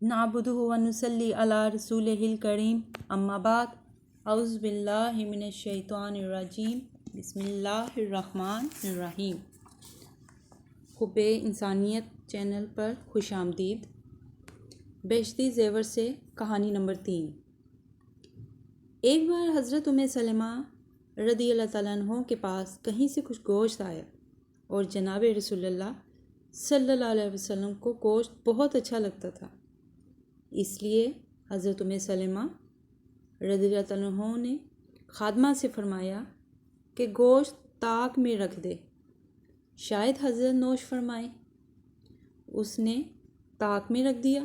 نعبدہ و نصلی علی رسولہ الکریم اما بعد اعوذ باللہ من الشیطان الرجیم بسم اللہ الرحمن الرحیم۔ حب انسانیت چینل پر خوش آمدید۔ بہشتی زیور سے کہانی نمبر 3۔ ایک بار حضرت سلمہ رضی اللہ تعالیٰ عنہ کے پاس کہیں سے کچھ گوشت آیا اور جناب رسول اللہ صلی اللہ علیہ وسلم کو گوشت بہت اچھا لگتا تھا، اس لیے حضرت سلمہ رضی اللہ تعالیٰ عنہ نے خادمہ سے فرمایا کہ گوشت طاق میں رکھ دے، شاید حضرت نوش فرمائے۔ اس نے طاق میں رکھ دیا۔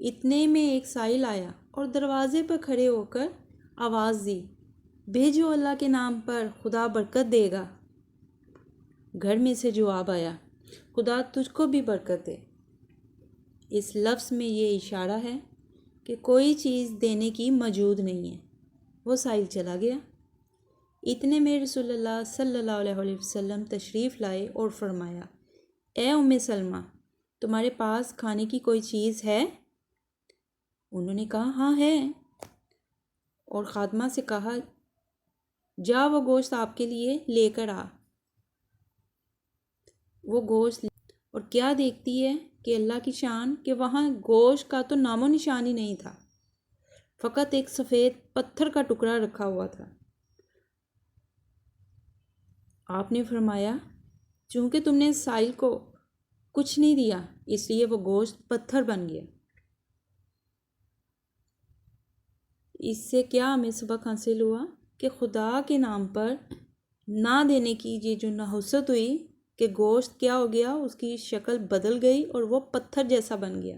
اتنے میں ایک سائل آیا اور دروازے پر کھڑے ہو کر آواز دی، بھیجو اللہ کے نام پر، خدا برکت دے گا۔ گھر میں سے جواب آیا، خدا تجھ کو بھی برکت دے۔ اس لفظ میں یہ اشارہ ہے کہ کوئی چیز دینے کی موجود نہیں ہے۔ وہ سائل چلا گیا۔ اتنے میں رسول اللہ صلی اللہ علیہ وسلم تشریف لائے اور فرمایا، اے سلمہ، تمہارے پاس کھانے کی کوئی چیز ہے؟ انہوں نے کہا، ہاں ہے، اور خادمہ سے کہا، جا وہ گوشت آپ کے لیے لے کر آ۔ وہ گوشت اور کیا دیکھتی ہے کہ اللہ کی شان کہ وہاں گوشت کا تو نام و نشان ہی نہیں تھا، فقط ایک سفید پتھر کا ٹکڑا رکھا ہوا تھا۔ آپ نے فرمایا، چونکہ تم نے سائل کو کچھ نہیں دیا اس لیے وہ گوشت پتھر بن گیا۔ اس سے کیا ہمیں سبق حاصل ہوا کہ خدا کے نام پر نہ دینے کی یہ جو نحوست ہوئی کہ گوشت کیا ہو گیا، اس کی شکل بدل گئی اور وہ پتھر جیسا بن گیا۔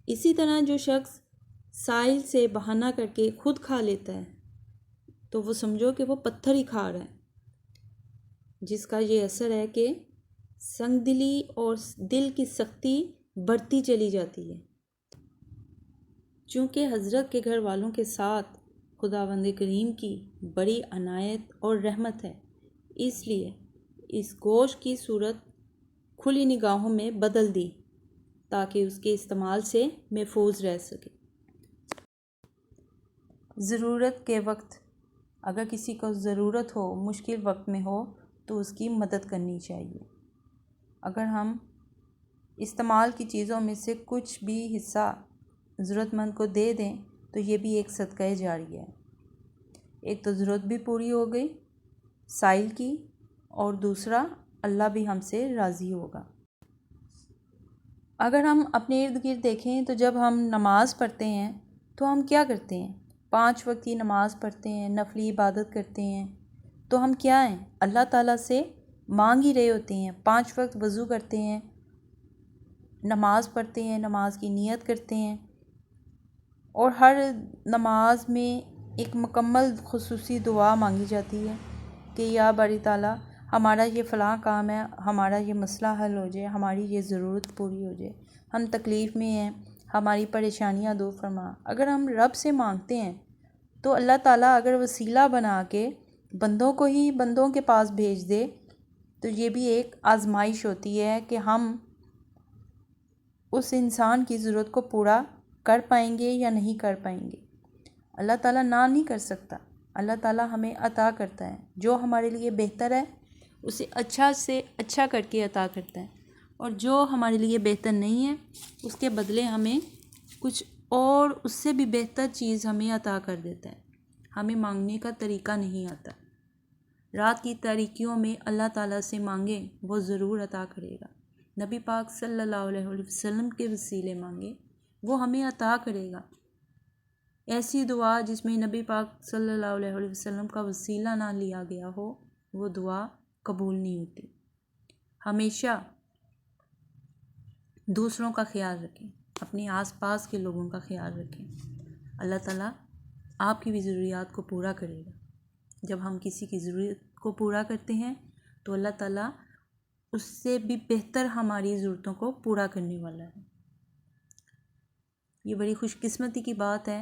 اسی طرح جو شخص سائل سے بہانہ کر کے خود کھا لیتا ہے تو وہ سمجھو کہ وہ پتھر ہی کھا رہا ہے، جس کا یہ اثر ہے کہ سنگ دلی اور دل کی سختی بڑھتی چلی جاتی ہے۔ چونکہ حضرت کے گھر والوں کے ساتھ خداوند کریم کی بڑی عنایت اور رحمت ہے، اس لیے اس گوشت کی صورت کھلی نگاہوں میں بدل دی تاکہ اس کے استعمال سے محفوظ رہ سکے۔ ضرورت کے وقت اگر کسی کو ضرورت ہو، مشکل وقت میں ہو تو اس کی مدد کرنی چاہیے۔ اگر ہم استعمال کی چیزوں میں سے کچھ بھی حصہ ضرورت مند کو دے دیں تو یہ بھی ایک صدقہ جاریہ ہے۔ ایک تو ضرورت بھی پوری ہو گئی سائل کی، اور دوسرا اللہ بھی ہم سے راضی ہوگا۔ اگر ہم اپنے ارد گرد دیکھیں تو جب ہم نماز پڑھتے ہیں تو ہم کیا کرتے ہیں؟ 5 وقت کی نماز پڑھتے ہیں، نفلی عبادت کرتے ہیں، تو ہم کیا ہیں؟ اللہ تعالیٰ سے مانگ ہی رہے ہوتے ہیں۔ 5 وقت وضو کرتے ہیں، نماز پڑھتے ہیں، نماز کی نیت کرتے ہیں، اور ہر نماز میں ایک مکمل خصوصی دعا مانگی جاتی ہے کہ یا باری تعالیٰ ہمارا یہ فلاں کام ہے، ہمارا یہ مسئلہ حل ہو جائے، ہماری یہ ضرورت پوری ہو جائے، ہم تکلیف میں ہیں، ہماری پریشانیاں دور فرما۔ اگر ہم رب سے مانگتے ہیں تو اللہ تعالیٰ اگر وسیلہ بنا کے بندوں کو ہی بندوں کے پاس بھیج دے تو یہ بھی ایک آزمائش ہوتی ہے کہ ہم اس انسان کی ضرورت کو پورا کر پائیں گے یا نہیں کر پائیں گے۔ اللہ تعالیٰ نہ نہیں کر سکتا، اللہ تعالیٰ ہمیں عطا کرتا ہے، جو ہمارے لیے بہتر ہے اسے اچھا سے اچھا کر کے عطا کرتا ہے، اور جو ہمارے لیے بہتر نہیں ہے اس کے بدلے ہمیں کچھ اور اس سے بھی بہتر چیز ہمیں عطا کر دیتا ہے۔ ہمیں مانگنے کا طریقہ نہیں آتا۔ رات کی تاریکیوں میں اللہ تعالیٰ سے مانگیں، وہ ضرور عطا کرے گا۔ نبی پاک صلی اللہ علیہ وسلم کے وسیلے مانگیں، وہ ہمیں عطا کرے گا۔ ایسی دعا جس میں نبی پاک صلی اللہ علیہ وسلم کا وسیلہ نہ لیا گیا ہو، وہ دعا قبول نہیں ہوتی۔ ہمیشہ دوسروں کا خیال رکھیں، اپنے آس پاس کے لوگوں کا خیال رکھیں، اللہ تعالیٰ آپ کی بھی ضروریات کو پورا کرے گا۔ جب ہم کسی کی ضرورت کو پورا کرتے ہیں تو اللہ تعالیٰ اس سے بھی بہتر ہماری ضرورتوں کو پورا کرنے والا ہے۔ یہ بڑی خوش قسمتی کی بات ہے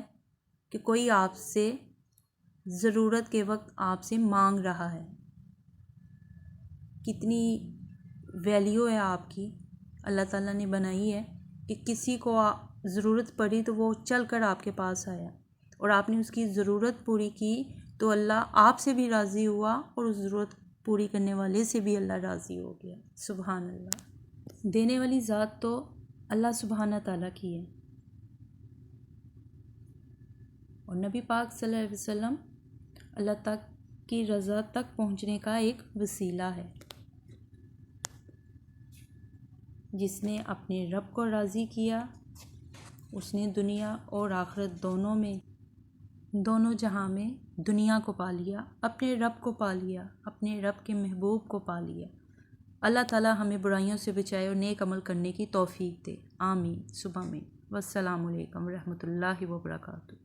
کہ کوئی آپ سے ضرورت کے وقت آپ سے مانگ رہا ہے۔ کتنی ویلیو ہے آپ کی، اللہ تعالیٰ نے بنائی ہے کہ کسی کو ضرورت پڑی تو وہ چل کر آپ کے پاس آیا اور آپ نے اس کی ضرورت پوری کی تو اللہ آپ سے بھی راضی ہوا اور اس ضرورت پوری کرنے والے سے بھی اللہ راضی ہو گیا۔ سبحان اللہ۔ دینے والی ذات تو اللہ سبحانہ تعالیٰ کی ہے، اور نبی پاک صلی اللہ علیہ وسلم اللہ تک کی رضا تک پہنچنے کا ایک وسیلہ ہے۔ جس نے اپنے رب کو راضی کیا اس نے دنیا اور آخرت دونوں جہاں میں دنیا کو پا لیا، اپنے رب کو پا لیا، اپنے رب کے محبوب کو پا لیا۔ اللہ تعالی ہمیں برائیوں سے بچائے اور نیک عمل کرنے کی توفیق دے، آمین ثم آمین۔ والسلام علیکم ورحمۃ اللہ وبرکاتہ۔